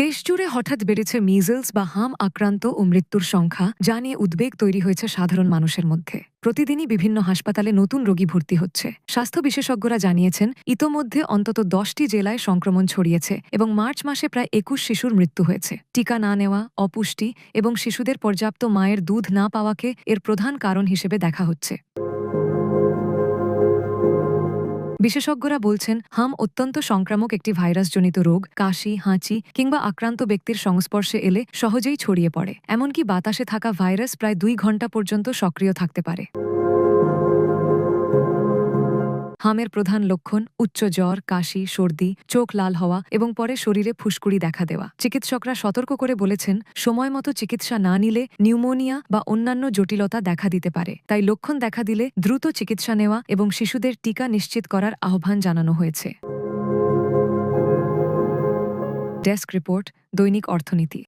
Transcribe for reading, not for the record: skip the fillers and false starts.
দেশজুড়ে হঠাৎ বেড়েছে মিজলস বা হাম আক্রান্ত ও মৃত্যুর সংখ্যা, যা নিয়ে উদ্বেগ তৈরি হয়েছে সাধারণ মানুষের মধ্যে। প্রতিদিনই বিভিন্ন হাসপাতালে নতুন রোগী ভর্তি হচ্ছে। স্বাস্থ্য বিশেষজ্ঞরা জানিয়েছেন, ইতোমধ্যে অন্তত 10টি জেলায় সংক্রমণ ছড়িয়েছে এবং মার্চ মাসে প্রায় 21 শিশুর মৃত্যু হয়েছে। টিকা না নেওয়া, অপুষ্টি এবং শিশুদের পর্যাপ্ত মায়ের দুধ না পাওয়াকে এর প্রধান কারণ হিসেবে দেখা হচ্ছে। বিশেষজ্ঞরা বলছেন, হাম অত্যন্ত সংক্রামক একটি ভাইরাসজনিত রোগ। কাশি, হাঁচি কিংবা আক্রান্ত ব্যক্তির সংস্পর্শে এলে সহজেই ছড়িয়ে পড়ে। এমনকি বাতাসে থাকা ভাইরাস প্রায় 2 ঘন্টা পর্যন্ত সক্রিয় থাকতে পারে। হামের প্রধান লক্ষণ উচ্চ জ্বর, কাশি, সর্দি, চোখ লাল হওয়া এবং পরে শরীরে ফুসকুড়ি দেখা দেওয়া। চিকিৎসকরা সতর্ক করে বলেছেন, সময়মতো চিকিৎসা না নিলে নিউমোনিয়া বা অন্যান্য জটিলতা দেখা দিতে পারে। তাই লক্ষণ দেখা দিলে দ্রুত চিকিৎসা নেওয়া এবং শিশুদের টিকা নিশ্চিত করার আহ্বান জানানো হয়েছে। ডেস্ক রিপোর্ট, দৈনিক অর্থনীতি।